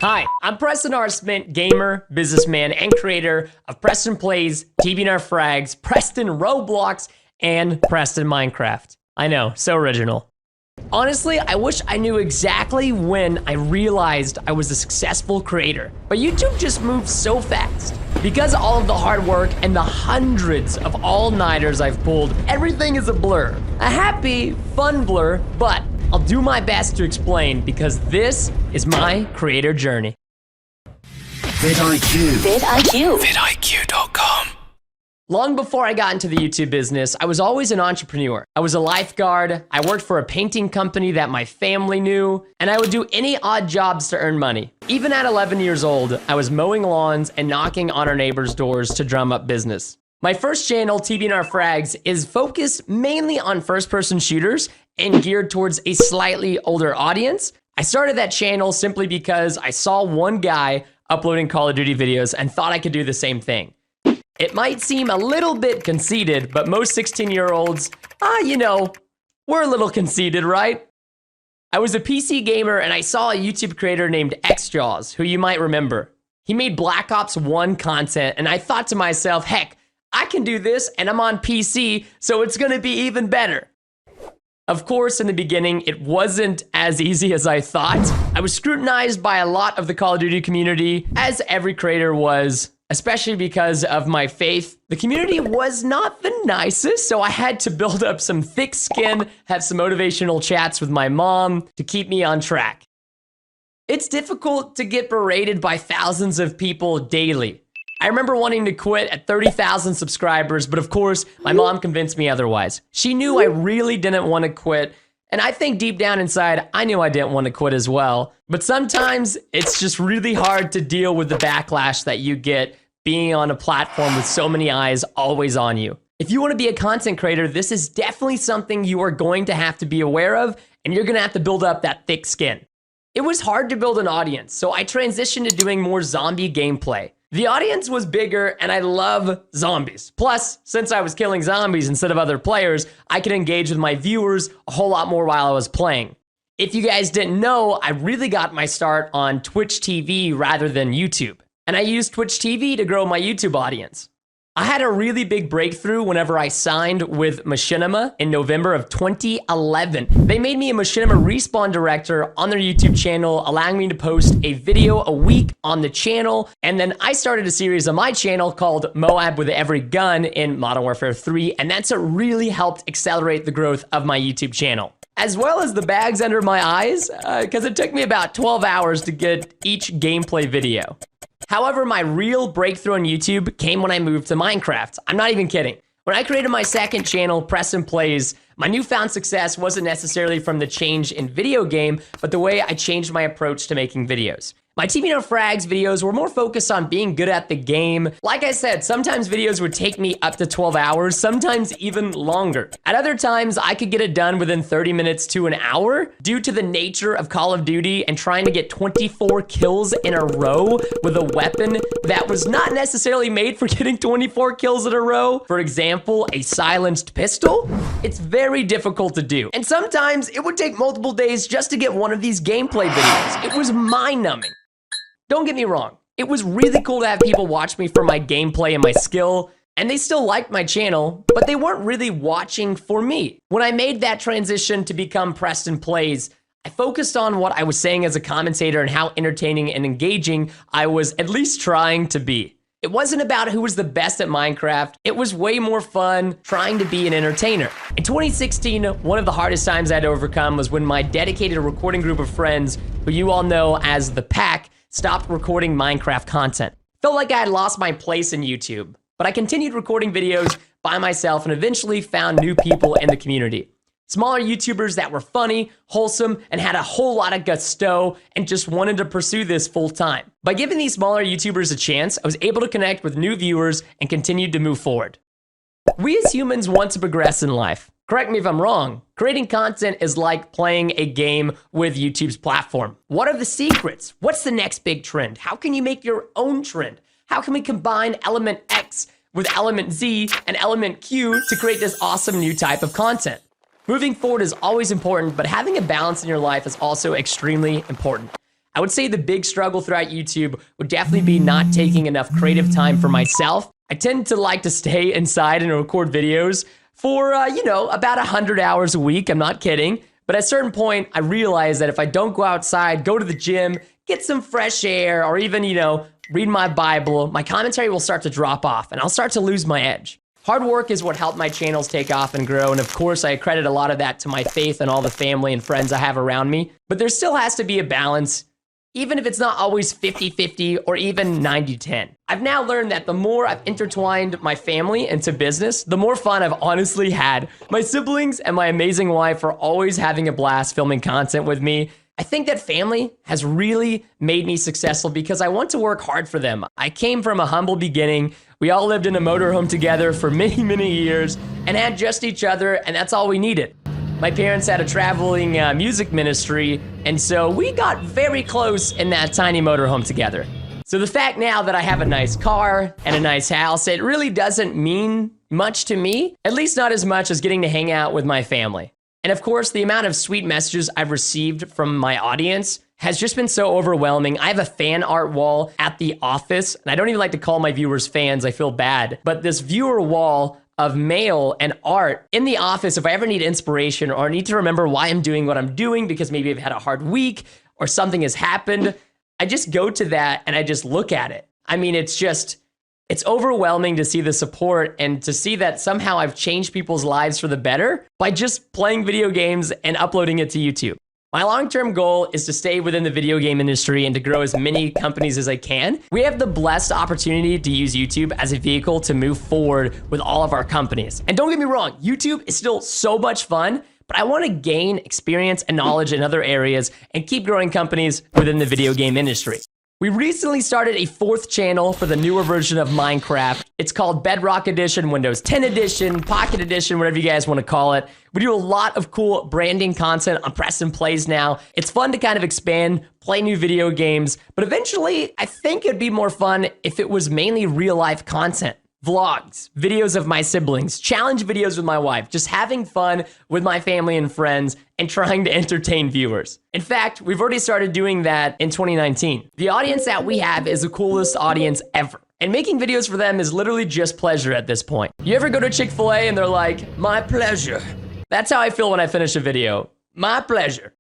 Hi, I'm Preston R. Smith, gamer, businessman, and creator of Preston Plays, TBNR Frags, Preston Roblox, and Preston Minecraft. I know, so original. Honestly, I wish I knew exactly when I realized I was a successful creator, but YouTube just moves so fast. Because of all of the hard work and the hundreds of all-nighters I've pulled, everything is a blur. A happy, fun blur, but I'll do my best to explain because this is my creator journey. vidIQ. vidIQ.com. Long before I got into the YouTube business, I was always an entrepreneur. I was a lifeguard, I worked for a painting company that my family knew, and I would do any odd jobs to earn money. Even at 11 years old, I was mowing lawns and knocking on our neighbors' doors to drum up business. My first channel, TBNR Frags, is focused mainly on first-person shooters and geared towards a slightly older audience. I started that channel simply because I saw one guy uploading Call of Duty videos and thought I could do the same thing. It might seem a little bit conceited, but most 16-year-olds, we're a little conceited, right? I was a PC gamer and I saw a YouTube creator named XJaws, who you might remember. He made Black Ops 1 content and I thought to myself, heck, I can do this and I'm on PC, so it's gonna be even better. Of course, in the beginning, it wasn't as easy as I thought. I was scrutinized by a lot of the Call of Duty community, as every creator was, especially because of my faith. The community was not the nicest, so I had to build up some thick skin, have some motivational chats with my mom to keep me on track. It's difficult to get berated by thousands of people daily. I remember wanting to quit at 30,000 subscribers, but of course, my mom convinced me otherwise. She knew I really didn't want to quit, and I think deep down inside, I knew I didn't want to quit as well. But sometimes, it's just really hard to deal with the backlash that you get being on a platform with so many eyes always on you. If you want to be a content creator, this is definitely something you are going to have to be aware of, and you're going to have to build up that thick skin. It was hard to build an audience, so I transitioned to doing more zombie gameplay. The audience was bigger, and I love zombies. Plus, since I was killing zombies instead of other players, I could engage with my viewers a whole lot more while I was playing. If you guys didn't know, I really got my start on Twitch TV rather than YouTube. And I used Twitch TV to grow my YouTube audience. I had a really big breakthrough whenever I signed with Machinima in November of 2011. They made me a Machinima respawn director on their YouTube channel, allowing me to post a video a week on the channel. And then I started a series on my channel called Moab with Every Gun in Modern Warfare 3. And that's what really helped accelerate the growth of my YouTube channel. As well as the bags under my eyes, because it took me about 12 hours to get each gameplay video. However, my real breakthrough on YouTube came when I moved to Minecraft. I'm not even kidding. When I created my second channel, Preston Plays, my newfound success wasn't necessarily from the change in video game, but the way I changed my approach to making videos. My TBNR Frags videos were more focused on being good at the game. Like I said, sometimes videos would take me up to 12 hours, sometimes even longer. At other times, I could get it done within 30 minutes to an hour due to the nature of Call of Duty and trying to get 24 kills in a row with a weapon that was not necessarily made for getting 24 kills in a row. For example, a silenced pistol. It's very difficult to do. And sometimes it would take multiple days just to get one of these gameplay videos. It was mind-numbing. Don't get me wrong, it was really cool to have people watch me for my gameplay and my skill, and they still liked my channel, but they weren't really watching for me. When I made that transition to become Preston Plays, I focused on what I was saying as a commentator and how entertaining and engaging I was at least trying to be. It wasn't about who was the best at Minecraft, it was way more fun trying to be an entertainer. In 2016, one of the hardest times I had to overcome was when my dedicated recording group of friends, who you all know as the Pack, stopped recording Minecraft content. Felt like I had lost my place in YouTube, but I continued recording videos by myself and eventually found new people in the community. Smaller YouTubers that were funny, wholesome, and had a whole lot of gusto and just wanted to pursue this full time. By giving these smaller YouTubers a chance, I was able to connect with new viewers and continued to move forward. We as humans want to progress in life. Correct me if I'm wrong. Creating content is like playing a game with YouTube's platform. What are the secrets? What's the next big trend? How can you make your own trend? How can we combine element X with element Z and element Q to create this awesome new type of content? Moving forward is always important, but having a balance in your life is also extremely important. I would say the big struggle throughout YouTube would definitely be not taking enough creative time for myself. I tend to like to stay inside and record videos for, about 100 hours a week. I'm not kidding. But at a certain point, I realized that if I don't go outside, go to the gym, get some fresh air, or even, read my Bible, my commentary will start to drop off and I'll start to lose my edge. Hard work is what helped my channels take off and grow, and of course I credit a lot of that to my faith and all the family and friends I have around me. But there still has to be a balance, even if it's not always 50-50 or even 90-10. I've now learned that the more I've intertwined my family into business, the more fun I've honestly had. My siblings and my amazing wife are always having a blast filming content with me. I think that family has really made me successful because I want to work hard for them. I came from a humble beginning. We all lived in a motorhome together for many, many years and had just each other, and that's all we needed. My parents had a traveling music ministry, and so we got very close in that tiny motorhome together. So the fact now that I have a nice car and a nice house, it really doesn't mean much to me, at least not as much as getting to hang out with my family. And of course, the amount of sweet messages I've received from my audience has just been so overwhelming. I have a fan art wall at the office, and I don't even like to call my viewers fans, I feel bad, but this viewer wall of mail and art in the office, if I ever need inspiration or need to remember why I'm doing what I'm doing because maybe I've had a hard week or something has happened, I just go to that and I just look at it. I mean, it's overwhelming to see the support and to see that somehow I've changed people's lives for the better by just playing video games and uploading it to YouTube. My long-term goal is to stay within the video game industry and to grow as many companies as I can. We have the blessed opportunity to use YouTube as a vehicle to move forward with all of our companies. And don't get me wrong, YouTube is still so much fun, but I want to gain experience and knowledge in other areas and keep growing companies within the video game industry. We recently started a 4th channel for the newer version of Minecraft. It's called Bedrock Edition, Windows 10 Edition, Pocket Edition, whatever you guys want to call it. We do a lot of cool branding content on Press and Plays now. It's fun to kind of expand, play new video games, but eventually I think it'd be more fun if it was mainly real life content. Vlogs, videos of my siblings, challenge videos with my wife, just having fun with my family and friends and trying to entertain viewers. In fact, we've already started doing that in 2019. The audience that we have is the coolest audience ever. And making videos for them is literally just pleasure at this point. You ever go to Chick-fil-A and they're like, "My pleasure." That's how I feel when I finish a video. My pleasure.